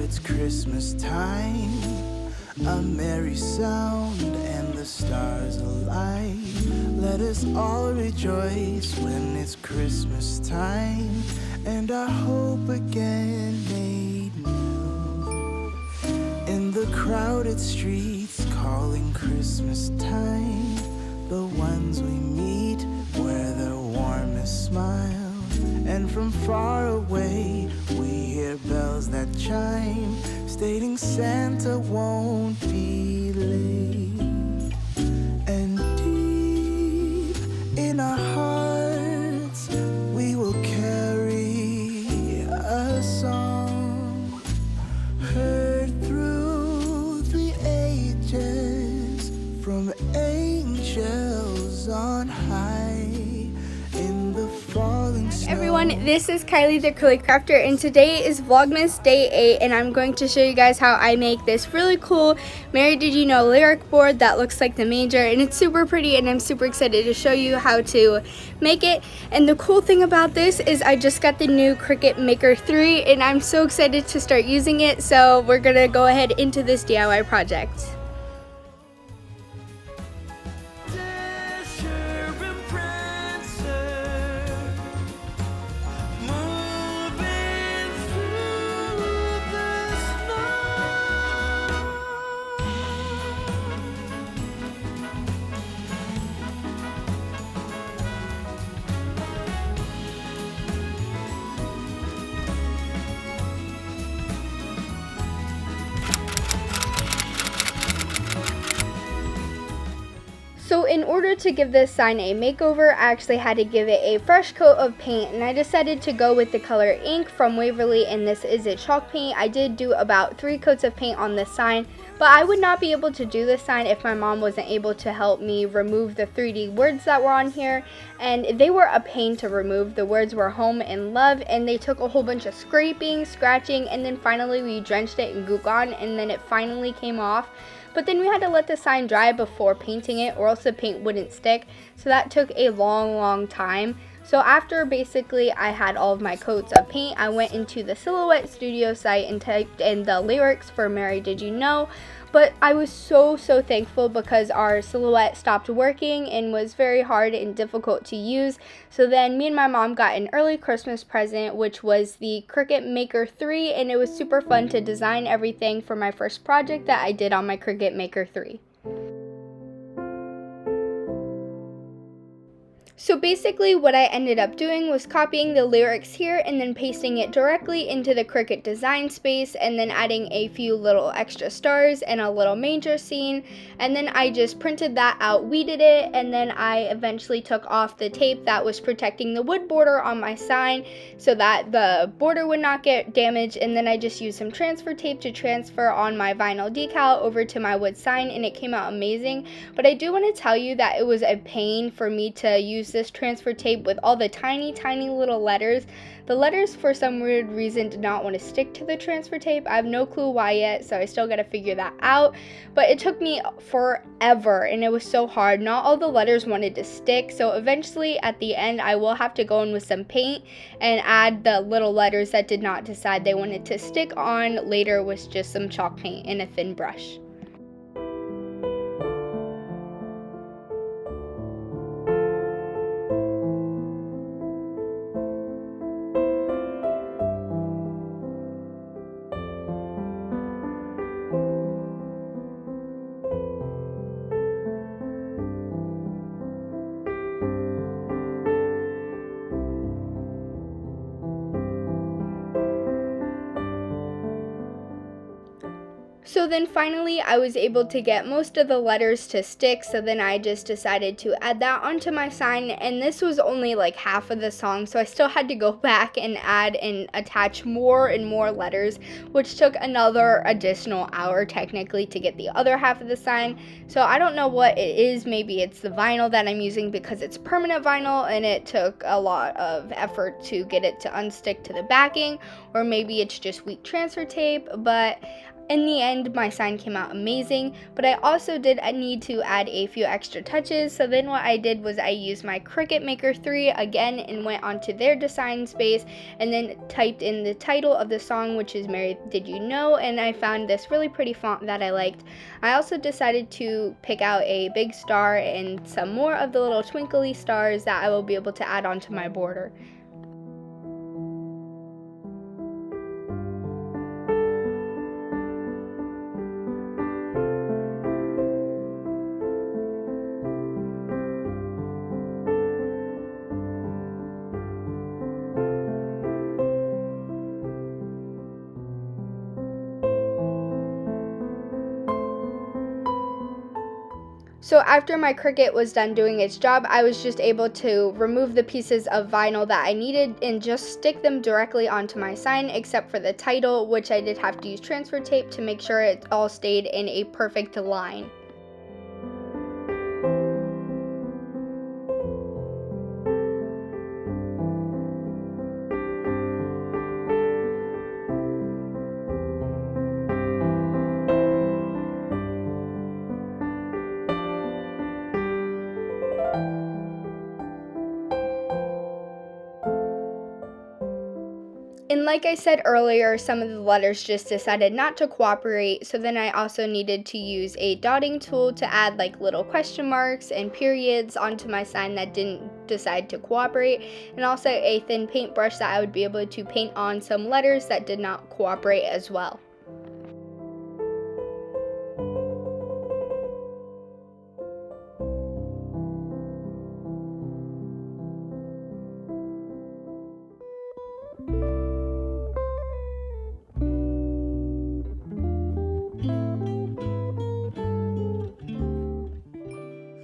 it's Christmas time. A merry sound and the stars alight. Let us all rejoice when it's Christmas time, and our hope again made new. In the crowded streets calling Christmas time, the ones we meet wear their warmest smile. And from far away we hear bells that chime, stating Santa won't be late. And deep in our hearts we will carry a song, heard through the ages from angels on high. In the falling snow. Everyone, this is Kylie the Curly Crafter, and today is Vlogmas Day 8, and I'm going to show you guys how I make this really cool Mary Did You Know lyric board that looks like the manger, and it's super pretty, and I'm super excited to show you how to make it. And the cool thing about this is I just got the new Cricut Maker 3, and I'm so excited to start using it, so we're gonna go ahead into this DIY project. So in order to give this sign a makeover, I actually had to give it a fresh coat of paint, and I decided to go with the color Ink from Waverly, and this is a chalk paint. I did do about 3 coats of paint on this sign, but I would not be able to do this sign if my mom wasn't able to help me remove the 3D words that were on here, and they were a pain to remove. The words were home and love, and they took a whole bunch of scraping, scratching, and then finally we drenched it in Goo Gone, and then it finally came off. But then we had to let the sign dry before painting it, or else the paint wouldn't stick. So that took a long time. So after basically I had all of my coats of paint, I went into the Silhouette Studio site and typed in the lyrics for Mary Did You Know. But I was so thankful because our Silhouette stopped working and was very hard and difficult to use. So then me and my mom got an early Christmas present, which was the Cricut Maker 3, and it was super fun to design everything for my first project that I did on my Cricut Maker 3. So basically what I ended up doing was copying the lyrics here and then pasting it directly into the Cricut design space, and then adding a few little extra stars and a little manger scene, and then I just printed that out, weeded it, and then I eventually took off the tape that was protecting the wood border on my sign so that the border would not get damaged, and then I just used some transfer tape to transfer on my vinyl decal over to my wood sign, and it came out amazing. But I do want to tell you that it was a pain for me to use this transfer tape with all the tiny little letters. The letters for some weird reason did not want to stick to the transfer tape. I have no clue why yet, so I still got to figure that out. But it took me forever and it was so hard. Not all the letters wanted to stick, so eventually at the end I will have to go in with some paint and add the little letters that did not decide they wanted to stick on later with just some chalk paint and a thin brush. So then finally I was able to get most of the letters to stick, so then I just decided to add that onto my sign, and this was only like half of the song, so I still had to go back and add and attach more and more letters, which took another additional hour technically to get the other half of the sign. So I don't know what it is, maybe it's the vinyl that I'm using because it's permanent vinyl and it took a lot of effort to get it to unstick to the backing, or maybe it's just weak transfer tape, but In the end, my sign came out amazing, but I also did need to add a few extra touches. So then what I did was I used my Cricut Maker 3 again and went onto their design space and then typed in the title of the song, which is Mary Did You Know, and I found this really pretty font that I liked. I also decided to pick out a big star and some more of the little twinkly stars that I will be able to add onto my border. So after my Cricut was done doing its job, I was just able to remove the pieces of vinyl that I needed and just stick them directly onto my sign, except for the title, which I did have to use transfer tape to make sure it all stayed in a perfect line. And like I said earlier, some of the letters just decided not to cooperate, so then I also needed to use a dotting tool to add like little question marks and periods onto my sign that didn't decide to cooperate, and also a thin paintbrush that I would be able to paint on some letters that did not cooperate as well.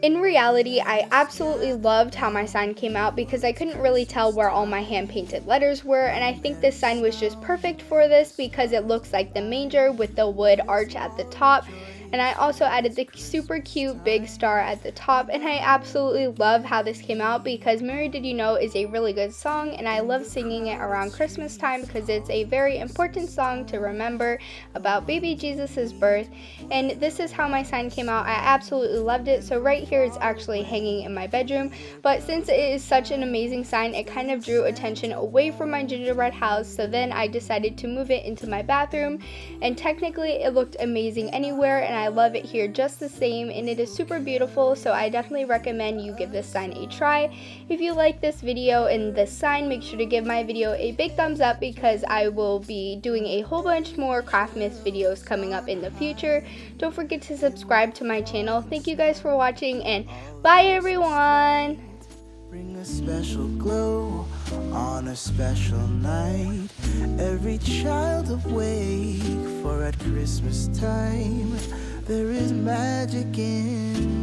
In reality, I absolutely loved how my sign came out because I couldn't really tell where all my hand-painted letters were, and I think this sign was just perfect for this because it looks like the manger with the wood arch at the top. And I also added the super cute big star at the top, and I absolutely love how this came out because Mary Did You Know is a really good song, and I love singing it around Christmas time because it's a very important song to remember about baby Jesus's birth. And this is how my sign came out. I absolutely loved it. So right here it's actually hanging in my bedroom, but since it is such an amazing sign, it kind of drew attention away from my gingerbread house, so then I decided to move it into my bathroom, and technically it looked amazing anywhere, and I love it here just the same, and it is super beautiful, so I definitely recommend you give this sign a try. If you like this video and this sign, make sure to give my video a big thumbs up because I will be doing a whole bunch more Craftmas videos coming up in the future. Don't forget to subscribe to my channel. Thank you guys for watching, and bye everyone! Bring a special glow on a special night. Every child awake, for at Christmas time there is magic in